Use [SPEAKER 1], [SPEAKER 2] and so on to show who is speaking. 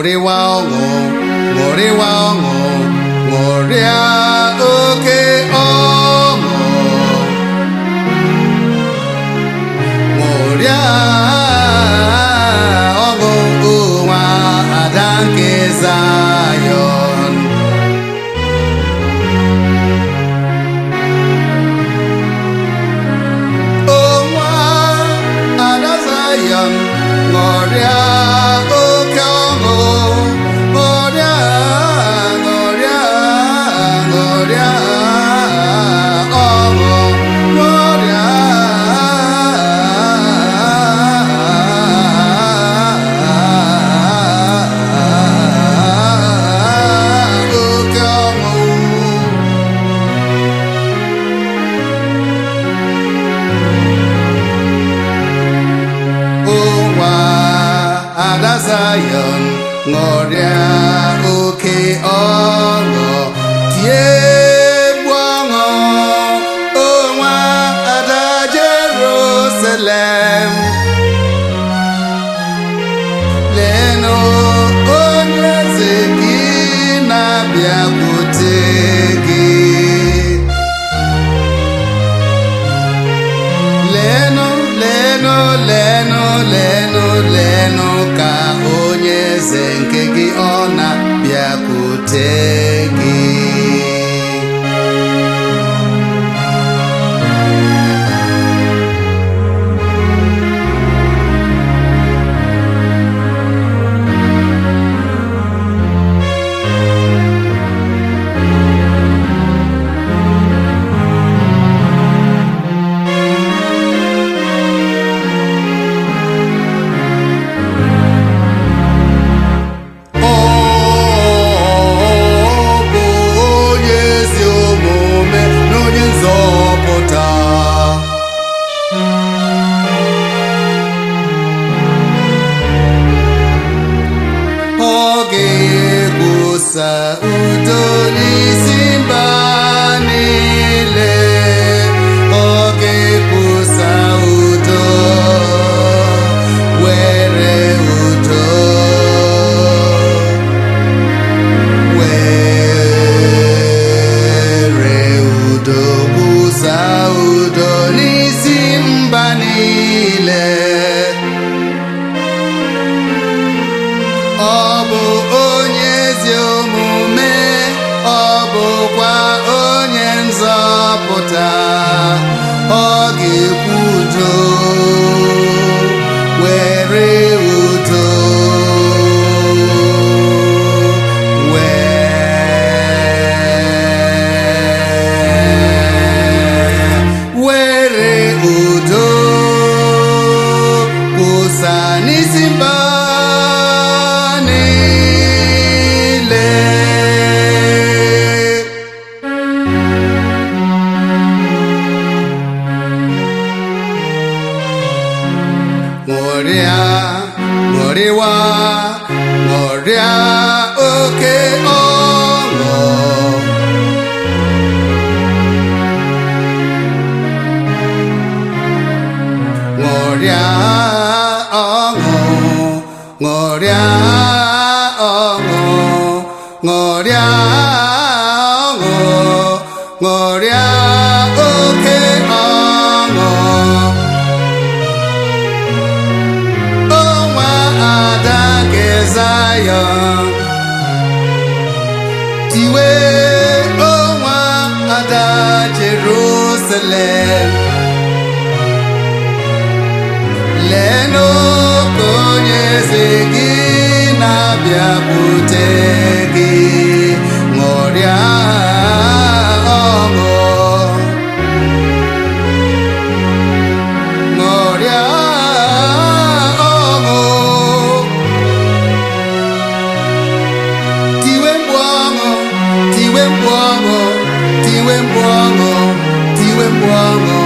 [SPEAKER 1] ṅụrịwa ọṅụ ṅụrịwa ọṅụ ṅụrịa oke ọṅụ ṅụrịa ọṅụ nwa ada nke Zayọn nwa ada Zayọn ṅụrịa oke ọṅụ ṅụrịa ṅụrịa ṅụrịa ọṅụ ṅụrịa oke ọṅụ nwa ada Zayọn ṅụrịa oke ọṅụ tie egwu ọṅụ o nwa ada Jerusalem leenụ onye eze gị na-abịakwute gị leenụ leenụ leenụ leenụ leenụ ka onye eze nke gị ọ na-abịakwute gị udo n'isi mba niile ọ ga-ekwusa udo were udo kwusa udo n'isi mba niile ọ bụ onye ezi omume ọ bụkwa onye nzọpụta ọ ga-ekwu udo were udo were udo kwusa n'isi mba ṅụrịa ṅụrịwa ṅụrịa oke ọṅụ ṅụrịa ọṅụ ṅụrịa ọṅụ ṅụrịa ọṅụ ṅụrịa oke ọṅụ ada nke Zayọn tiwe nwa ada Jerusalem leenụ ka onye eze gị na-abịakwute gị ṅụrịa ọṅụ ṅụrịa tiwe mkpu ọṅụ tiwe mkpu ọṅụ